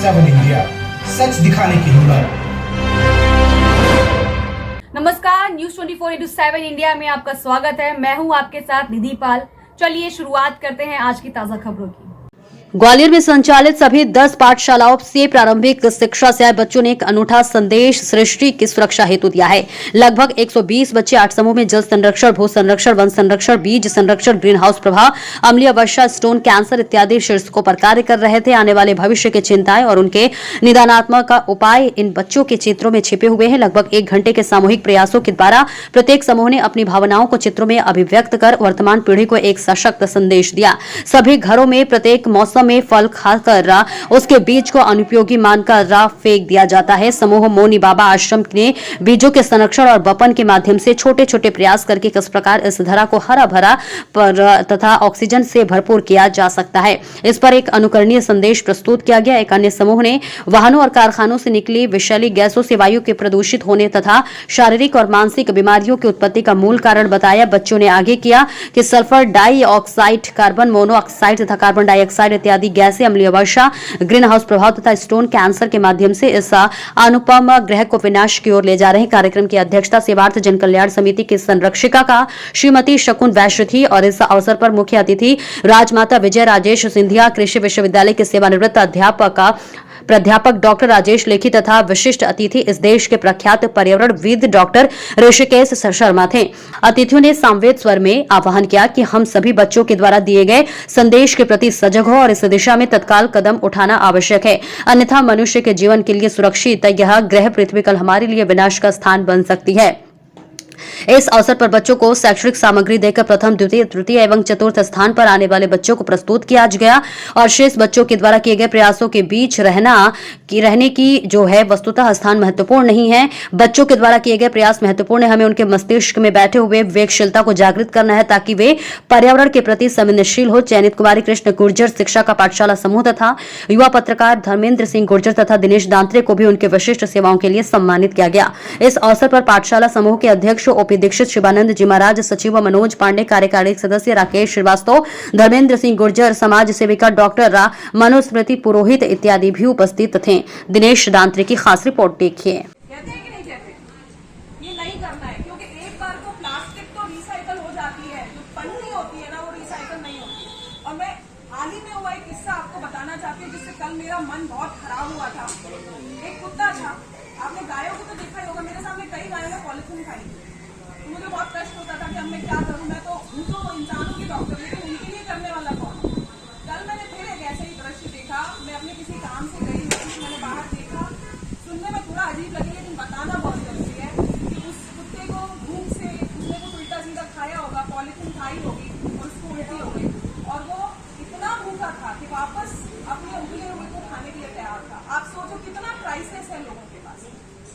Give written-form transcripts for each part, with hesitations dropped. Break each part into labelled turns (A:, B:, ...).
A: 7 India, सच दिखाने की हिम्मत।
B: नमस्कार, न्यूज 24/7 इंडिया में आपका स्वागत है। मैं हूं आपके साथ निधि पाल। चलिए शुरुआत करते हैं आज की ताजा खबरों की।
C: ग्वालियर में संचालित सभी 10 पाठशालाओं से प्रारंभिक शिक्षा से आए बच्चों ने एक अनूठा संदेश सृष्टि की सुरक्षा हेतु दिया है। लगभग 120 बच्चे 8 समूह में जल संरक्षण, भू संरक्षण, वन संरक्षण, बीज संरक्षण, ग्रीन हाउस प्रभाव, अम्लीय वर्षा, स्टोन कैंसर इत्यादि शीर्षकों पर कार्य कर रहे थे। आने वाले भविष्य की चिंताएं और उनके निदानात्मक उपाय इन बच्चों के चित्रों में छिपे हुए हैं। लगभग 1 घंटे के सामूहिक प्रयासों के द्वारा प्रत्येक समूह ने अपनी भावनाओं को चित्रों में अभिव्यक्त कर वर्तमान पीढ़ी को एक सशक्त संदेश दिया। सभी घरों में प्रत्येक मौसम में फल खाकर उसके बीज को अनुपयोगी मानकर फेंक दिया जाता है। समूह मोनी बाबा आश्रम ने बीजों के संरक्षण और बपन के माध्यम से छोटे छोटे प्रयास करके किस प्रकार इस धरा को हरा भरा तथा ऑक्सीजन से भरपूर किया जा सकता है, इस पर एक अनुकरणीय संदेश प्रस्तुत किया गया। एक अन्य समूह ने वाहनों और कारखानों से निकली विषैली गैसों से वायु के प्रदूषित होने तथा शारीरिक और मानसिक बीमारियों की उत्पत्ति का मूल कारण बताया। बच्चों ने आगे किया कि सल्फर डाइऑक्साइड, कार्बन मोनोऑक्साइड तथा कार्बन डाइऑक्साइड इत्यादि गैसें, अम्लीय वर्षा, ग्रीन हाउस प्रभाव तथा स्टोन कैंसर के माध्यम से इस अनुपम ग्रह को विनाश की ओर ले जा रहे हैं। कार्यक्रम की अध्यक्षता सेवार्थ जन कल्याण समिति की संरक्षिका का श्रीमती शकुन वैश्य थी और इस अवसर पर मुख्य अतिथि राजमाता विजय राजेश सिंधिया, कृषि विश्वविद्यालय के सेवानिवृत्त प्राध्यापक डॉक्टर राजेश लेखी तथा विशिष्ट अतिथि इस देश के प्रख्यात पर्यावरणविद डॉक्टर ऋषिकेश शर्मा थे। अतिथियों ने सामवेद स्वर में आह्वान किया कि हम सभी बच्चों के द्वारा दिए गए संदेश के प्रति सजग हो और इस दिशा में तत्काल कदम उठाना आवश्यक है, अन्यथा मनुष्य के जीवन के लिए सुरक्षित यह ग्रह पृथ्वी कल हमारे लिए विनाश का स्थान बन सकती है। इस अवसर पर बच्चों को शैक्षणिक सामग्री देकर प्रथम, द्वितीय, तृतीय एवं चतुर्थ स्थान पर आने वाले बच्चों को प्रस्तुत किया गया और शेष बच्चों के द्वारा किए गए प्रयासों के बीच रहने की जो है वस्तुतः स्थान महत्वपूर्ण नहीं है। बच्चों के द्वारा किए गए प्रयास महत्वपूर्ण है। हमें उनके मस्तिष्क में बैठे हुए विवेकशीलता को जागृत करना है ताकि वे पर्यावरण के प्रति संवेदनशील हो। चयनित कुमारी कृष्ण गुर्जर शिक्षा का पाठशाला समूह तथा युवा पत्रकार धर्मेंद्र सिंह गुर्जर तथा दिनेश दांत्रे को भी उनके विशिष्ट सेवाओं के लिए सम्मानित किया गया। इस अवसर पर पाठशाला समूह के अध्यक्ष ओपी दीक्षित, शिवानंद जी महाराज, सचिव मनोज पांडे, कार्यकारी सदस्य राकेश श्रीवास्तव, धर्मेंद्र सिंह गुर्जर, समाज सेविका डॉक्टर मनुस्मृति पुरोहित इत्यादि भी उपस्थित थे। दिनेश दांत्रे की खास रिपोर्ट देखिए।
D: कहते हैं कि नहीं कहते? ये नहीं करना है क्योंकि एक बार तो प्लास्टिक तो रिसाइकल हो जाती है, जो पन्नी होती है ना वो रिसाइकल नहीं होती। और मैं हाल ही में हुआ एक किस्सा आपको बताना चाहती हूँ जिससे कल मेरा मन बहुत खराब हुआ था। एक कुत्ता था, आपने गायों को तो देखा ही होगा, मेरे सामने कई गायों ने पॉलिथीन खाई। मुझे बहुत कष्ट होता था कि अब मैं क्या करूं। मैं तो हूं तो इंसानों की डॉक्टर, लेकिन उनके लिए करने वाला कौन। कल मैंने फिर एक ऐसे ही दृश्य देखा। मैं अपने किसी काम से गई हुई, मैंने बाहर देखा, सुनने में थोड़ा अजीब लगी लेकिन बताना बहुत जरूरी है कि उस कुत्ते को भूख से उसने कुछ उल्टा सीधा खाया होगा, पॉलिथीन खाई होगी और उसको उल्टी हो गई और वो इतना भूखा था कि वापस अपने उगले हुए को खाने के लिए तैयार था। आप सोचो कितना क्राइसिस है लोगों के पास।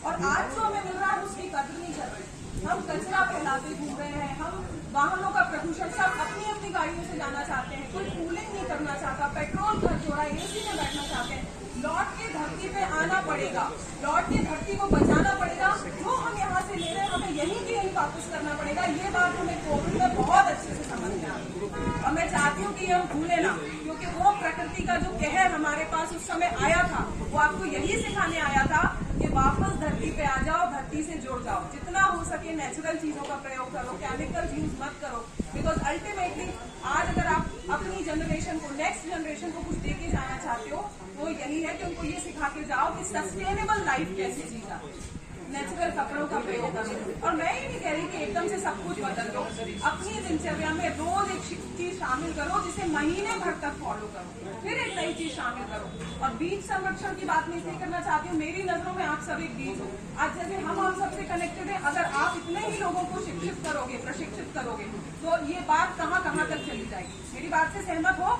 D: और आज जो हमें मिल रहा है उसकी कदर नहीं कर रहे। हम कचरा फैलाते घूम रहे हैं, हम वाहनों का प्रदूषण, सब अपनी अपनी गाड़ियों से जाना चाहते हैं, कोई कूलिंग नहीं करना चाहता, पेट्रोल खर्च हो रहा है, एसी में बैठना चाहते हैं। लौट के धरती पे आना पड़ेगा, लौट के धरती को बचाना पड़ेगा। जो हम यहाँ से ले रहे हैं हमें यहीं के यहीं वापस करना पड़ेगा। ये बात हमें कोविड में बहुत अच्छे से समझ में आ गई और मैं चाहती हूँ कि हम भूले ना, क्योंकि वो प्रकृति का जो कहर हमारे पास उस समय आया था वो आपको यही सिखाने आया था कि वापस धरती पे आ जाओ, धरती से जुड़ जाओ, जितना हो सके नेचुरल चीजों का प्रयोग करो, केमिकल यूज मत करो। बिकॉज अल्टीमेटली आज अगर आप अपनी जनरेशन को, नेक्स्ट जनरेशन को कुछ दे के जाना चाहते हो तो यही है कि उनको ये सिखा के जाओ कि सस्टेनेबल लाइफ कैसे जीना, नेचुरल कपड़ों का प्रयोग करो। और मैं ये नहीं कह रही कि एकदम से सब कुछ बदल दो, अपनी दिनचर्या में रोज एक चीज शामिल करो जिसे महीने भर तक फॉलो करो, फिर एक नई चीज शामिल करो। और बीज संरक्षण की बात मैं इसलिए करना चाहती हूँ, मेरी नजरों में आप सब एक बीज हो। आज जैसे हम सबसे कनेक्टेड है, अगर आप इतने ही लोगों को शिक्षित करोगे, प्रशिक्षित करोगे तो ये बात कहाँ कहाँ तक चली जाएगी। मेरी बात से सहमत हो?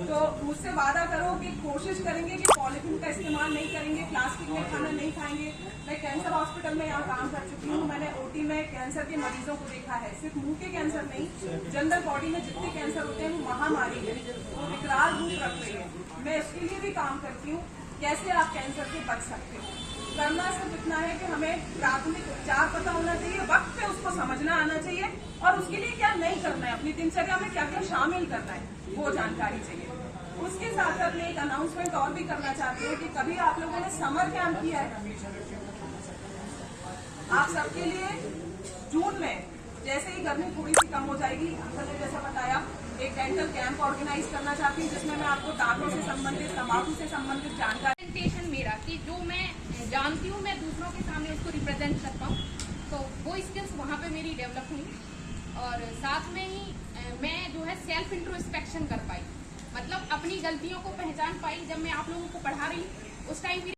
D: तो मुझसे वादा करो कि कोशिश करेंगे कि पॉलिथीन का इस्तेमाल नहीं करेंगे, प्लास्टिक में खाना नहीं खाएंगे। मैं कैंसर हॉस्पिटल में यहाँ काम कर चुकी हूँ, मैंने ओटी में कैंसर के मरीजों को देखा है। सिर्फ मुंह के कैंसर नहीं, जनरल बॉडी में जितने कैंसर होते हैं वो महामारी है, वो विकराल रूप रख रही है। मैं इसके लिए भी काम करती हूँ, कैसे आप कैंसर से बच सकते हो। करना सिर्फ इतना है कि हमें प्राथमिक उपचार पता होना चाहिए, वक्त पे उसको समझना आना चाहिए और उसके लिए क्या नहीं करना है, अपनी दिनचर्या में क्या क्या शामिल करना है वो जानकारी चाहिए। उसके साथ साथ मैं एक अनाउंसमेंट और भी करना चाहती हूँ कि कभी आप लोगों ने समर कैंप किया है, आप सबके लिए जून में जैसे ही गर्मी थोड़ी सी कम हो जाएगी, अंकल ने जैसा बताया, एक डेंटल कैंप ऑर्गेनाइज करना चाहती हूँ जिसमें मैं आपको दांतों से संबंधित, तंबाकू से संबंधित जानकारी
E: प्रेजेंटेशन मेरा कि जो मैं जानती हूँ मैं दूसरों के सामने उसको रिप्रेजेंट कर पाऊँ, तो वो स्किल्स वहाँ पे मेरी डेवलप हुई। और साथ में ही मैं जो है सेल्फ इंट्रोस्पेक्शन कर पाई, मतलब अपनी गलतियों को पहचान पाई। जब मैं आप लोगों को पढ़ा रही उस टाइम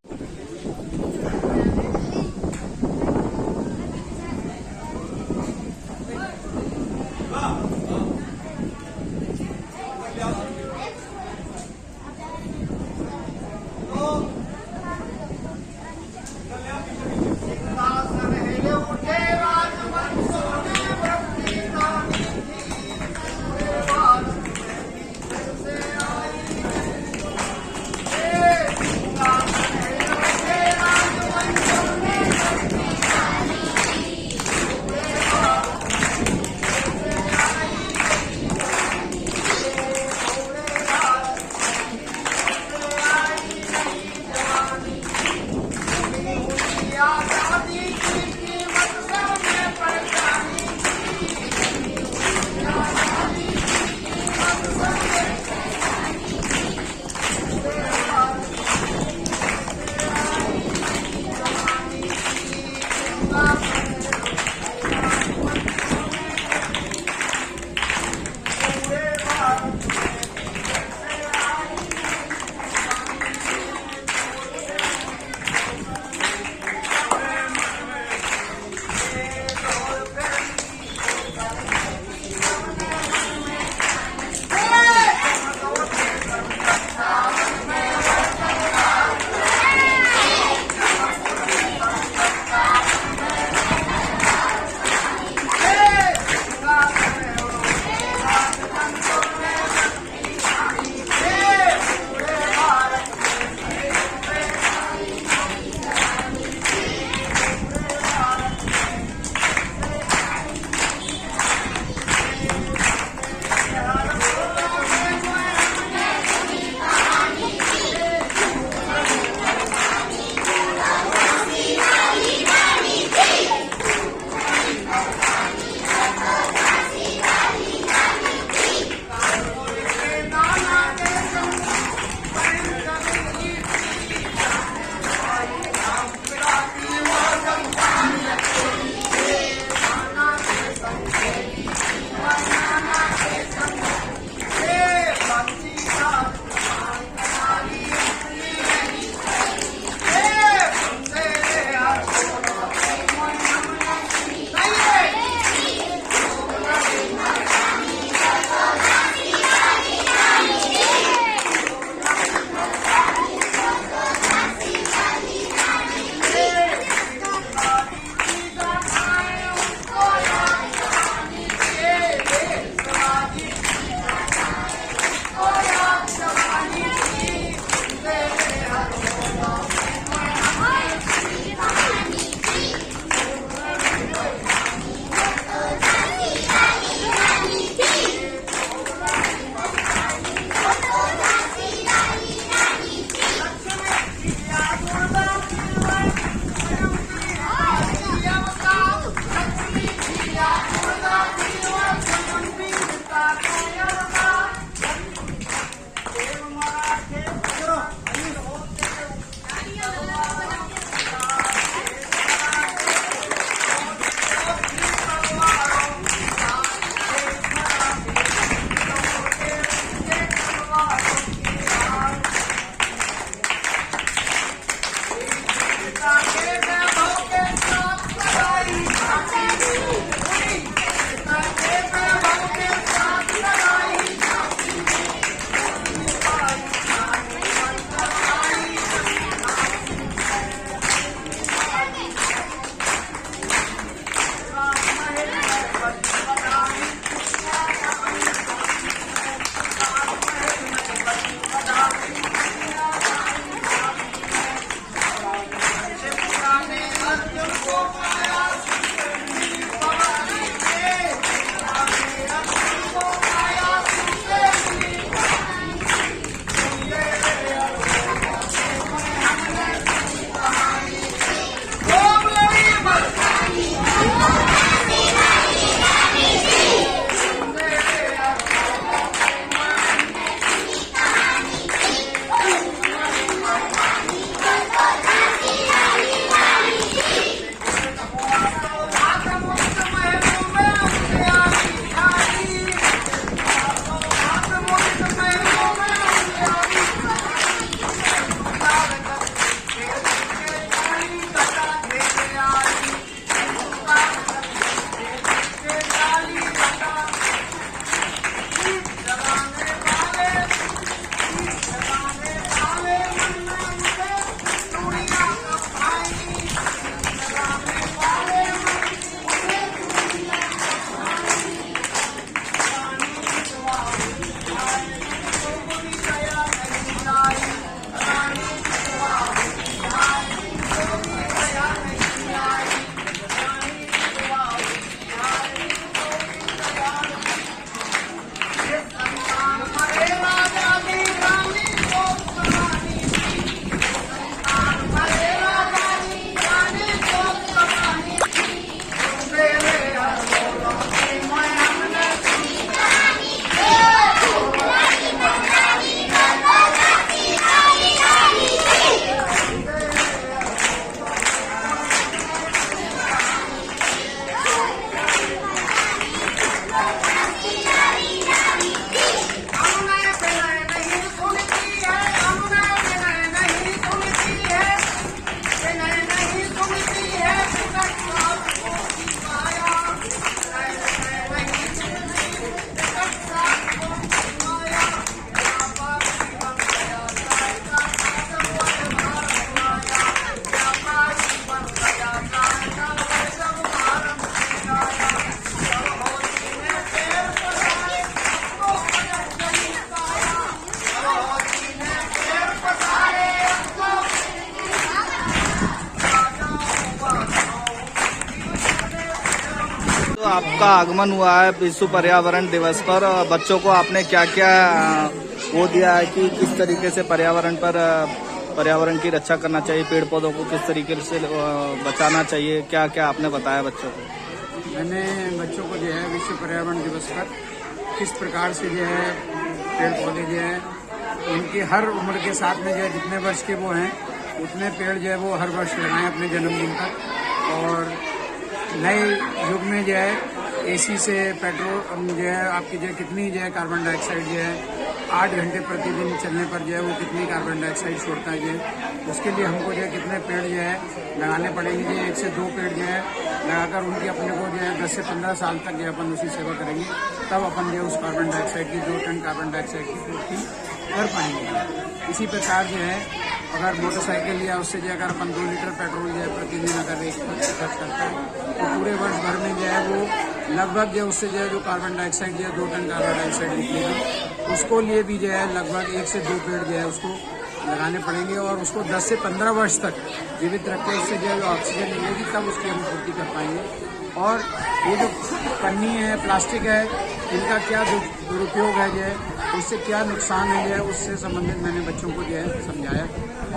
F: तो आपका आगमन हुआ है विश्व पर्यावरण दिवस पर, बच्चों को आपने क्या क्या वो दिया है कि किस तरीके से पर्यावरण की रक्षा करना चाहिए, पेड़ पौधों को किस तरीके से बचाना चाहिए, क्या क्या आपने बताया बच्चों को?
G: मैंने बच्चों को जो है विश्व पर्यावरण दिवस पर किस प्रकार से जो है पेड़ पौधे जो है उनकी हर उम्र के साथ में जो है जितने वर्ष के वो हैं उतने पेड़ जो है वो हर वर्ष लगाएं अपने जन्मदिन पर। और नए युग में जो है एसी से पेट्रोल जो है आपकी जो है कितनी जो है कार्बन डाइऑक्साइड जो है 8 घंटे प्रतिदिन चलने पर जो है वो कितनी कार्बन डाइऑक्साइड छोड़ता है जो है, उसके लिए हमको जो है कितने पेड़ जो है लगाने पड़ेंगे। जो 1 से 2 पेड़ जो है लगाकर उनकी अपने को जो है 10 से 15 साल तक जो अपन उसकी सेवा करेंगे, तब अपन जो है उस कार्बन डाइऑक्साइड की 2 टन कार्बन डाइऑक्साइड की पूर्ति कर पाएंगे। इसी प्रकार जो है अगर मोटरसाइकिल या उससे जो है अगर अपन 2 लीटर पेट्रोल जो है प्रतिदिन अगर एक खर्च करता है तो पूरे वर्ष भर में जो है वो लगभग जो उससे जो है जो कार्बन डाइऑक्साइड जो है 2 टन कार्बन डाइऑक्साइड निकलेगी। उसको लिए भी जो है लगभग 1 से 2 पेड़ जो है उसको लगाने पड़ेंगे और उसको 10 से 15 वर्ष तक जीवित रख के उससे जो है ऑक्सीजन मिलेगी, तब उसकी हम पूर्ति कर पाएंगे। और ये जो पन्नी है, प्लास्टिक है, इनका क्या दुरुपयोग है जो है, उससे क्या नुकसान है जो है, उससे संबंधित मैंने बच्चों को जो है समझाया।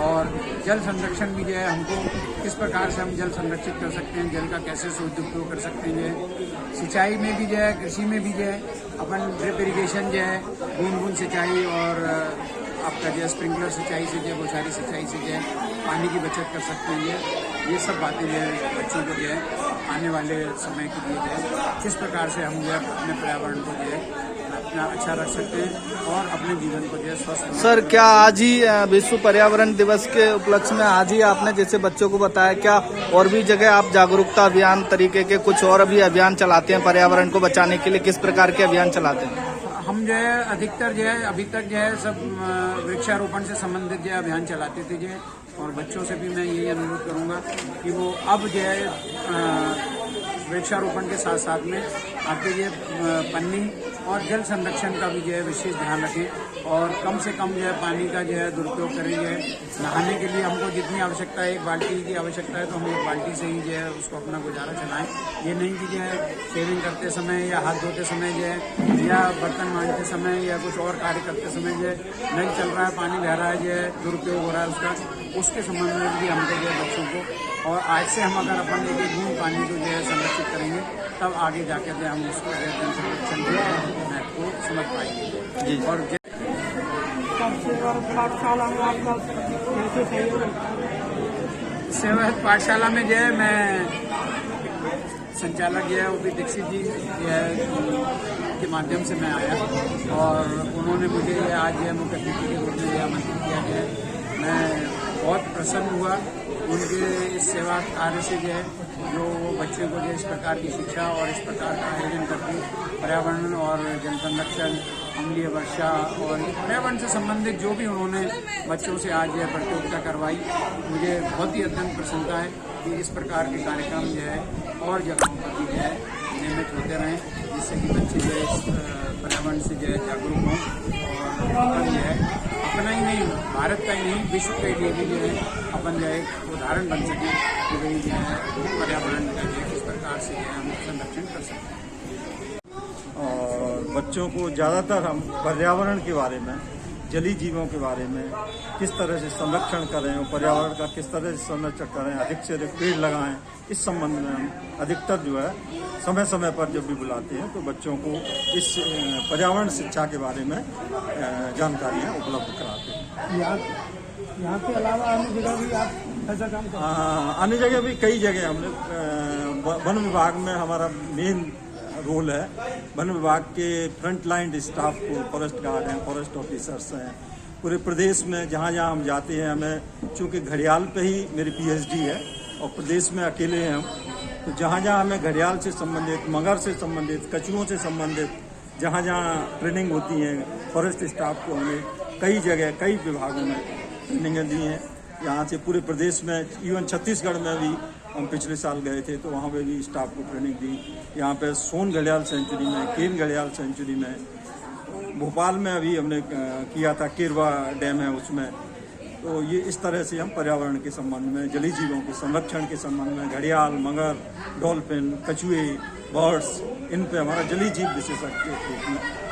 G: और जल संरक्षण भी जो है हमको किस प्रकार से हम जल संरक्षित कर सकते हैं, जल का कैसे सदुपयोग कर सकते हैं जो है। सिंचाई में भी जो है, कृषि में भी जो है अपन ड्रिप इरिगेशन जो है, बूंद बूंद सिंचाई और आपका जो है स्प्रिंकलर सिंचाई से जो है, बौछारी सिंचाई से जो है पानी की बचत कर सकते हैं। ये सब बातें जो है बच्चों को जो है आने वाले समय के लिए जो है किस प्रकार से हम जो है अपने पर्यावरण को जो है अपना अच्छा रख सकते हैं और अपने जीवन को जो है स्वस्थ।
F: सर, क्या आज ही विश्व पर्यावरण दिवस के उपलक्ष्य में आज ही आपने जैसे बच्चों को बताया, क्या और भी जगह आप जागरूकता अभियान तरीके के कुछ और भी अभियान चलाते हैं पर्यावरण को बचाने के लिए? किस प्रकार के अभियान चलाते हैं?
G: हम जो है अधिकतर जो है अभी तक जो है सब वृक्षारोपण से संबंधित जो है अभियान चलाते थे जो है, और बच्चों से भी मैं यही अनुरोध करूंगा कि वो अब जो है वृक्षारोपण के साथ साथ में आपके ये पन्नी और जल संरक्षण का भी जो है विशेष ध्यान रखें और कम से कम जो है पानी का जो है दुरुपयोग करें। जो है नहाने के लिए हमको जितनी आवश्यकता है, 1 बाल्टी की आवश्यकता है तो हम 1 बाल्टी से ही जो है उसको अपना गुजारा चलाएं। ये नहीं कि जो है शेविंग करते समय या हाथ धोते समय जो है या बर्तन मांजते समय या कुछ और कार्य करते समय जो है नल चल रहा है, पानी बह रहा है, जो है दुरुपयोग हो रहा है उसका, उसके संबंध में भी हमको जो है बच्चों को, और आज से हम अगर अपन एक बूंद पानी को जो है संरक्षित करेंगे तब आगे जाकर जो हम उसको जल संरक्षण के महत्व को समझ पाएंगे जी। और सेवायत पाठशाला में जो है मैं संचालक जो है वो भी दीक्षित जी जो है के माध्यम से मैं आया और उन्होंने मुझे आज जो है मुख्य अतिथि के रूप में आमंत्रित किया गया। मैं बहुत प्रसन्न हुआ उनके इस सेवा कार्य से जो है जो बच्चे को जो इस प्रकार की शिक्षा और इस प्रकार का आयोजन करके पर्यावरण और जल संरक्षण, अम्लीय वर्षा और पर्यावरण से संबंधित जो भी उन्होंने बच्चों से आज यह प्रतियोगिता करवाई, मुझे बहुत ही अत्यंत प्रसन्नता है कि इस प्रकार के कार्यक्रम जो है और जगहों पर भी जो है नियमित होते रहें, जिससे कि बच्चे जो है पर्यावरण से जो है जागरूक हों और अपन जो है अपना ही नहीं, भारत का ही नहीं, विश्व के लिए भी जो है अपन जो है एक उदाहरण बन सके कि भाई जो है पर्यावरण का जो है किस प्रकार से जो है हम संरक्षण कर सकते हैं।
H: और बच्चों को ज़्यादातर हम पर्यावरण के बारे में, जलीय जीवों के बारे में किस तरह से संरक्षण करें और पर्यावरण का किस तरह से संरक्षण करें, अधिक से अधिक पेड़ लगाएं, इस संबंध में हम अधिकतर जो है समय समय पर जब भी बुलाते हैं तो बच्चों को इस पर्यावरण शिक्षा के बारे में जानकारियाँ उपलब्ध कराते हैं।
I: यहाँ के अलावा अन्य जगह भी आप ऐसा काम करते हैं?
H: अन्य जगह भी कई जगह हमने वन विभाग में हमारा मेन रोल है। वन विभाग के फ्रंट लाइन स्टाफ को, फॉरेस्ट गार्ड हैं, फॉरेस्ट ऑफिसर्स हैं, पूरे प्रदेश में जहाँ जहाँ हम जाते हैं, हमें चूँकि घड़ियाल पे ही मेरी PhD है और प्रदेश में अकेले हैं हम, तो जहाँ जहाँ हमें घड़ियाल से संबंधित, मगर से संबंधित, कछुओं से संबंधित जहाँ जहाँ ट्रेनिंग होती है, फॉरेस्ट स्टाफ को हमने कई जगह कई विभागों में ट्रेनिंगें दी हैं। यहाँ से पूरे प्रदेश में, इवन छत्तीसगढ़ में भी हम पिछले साल गए थे तो वहाँ पे भी स्टाफ को ट्रेनिंग दी। यहाँ पे सोन घड़ियाल सेंचुरी में, केन घड़ियाल सेंचुरी में, भोपाल में अभी हमने किया था, केरवा डैम है उसमें। तो ये इस तरह से हम पर्यावरण के संबंध में, जलीय जीवों के संरक्षण के संबंध में, घड़ियाल, मगर, डॉल्फिन, कछुए, बर्ड्स, इन पे हमारा जलीय जीव विशेषज्ञ के रूप में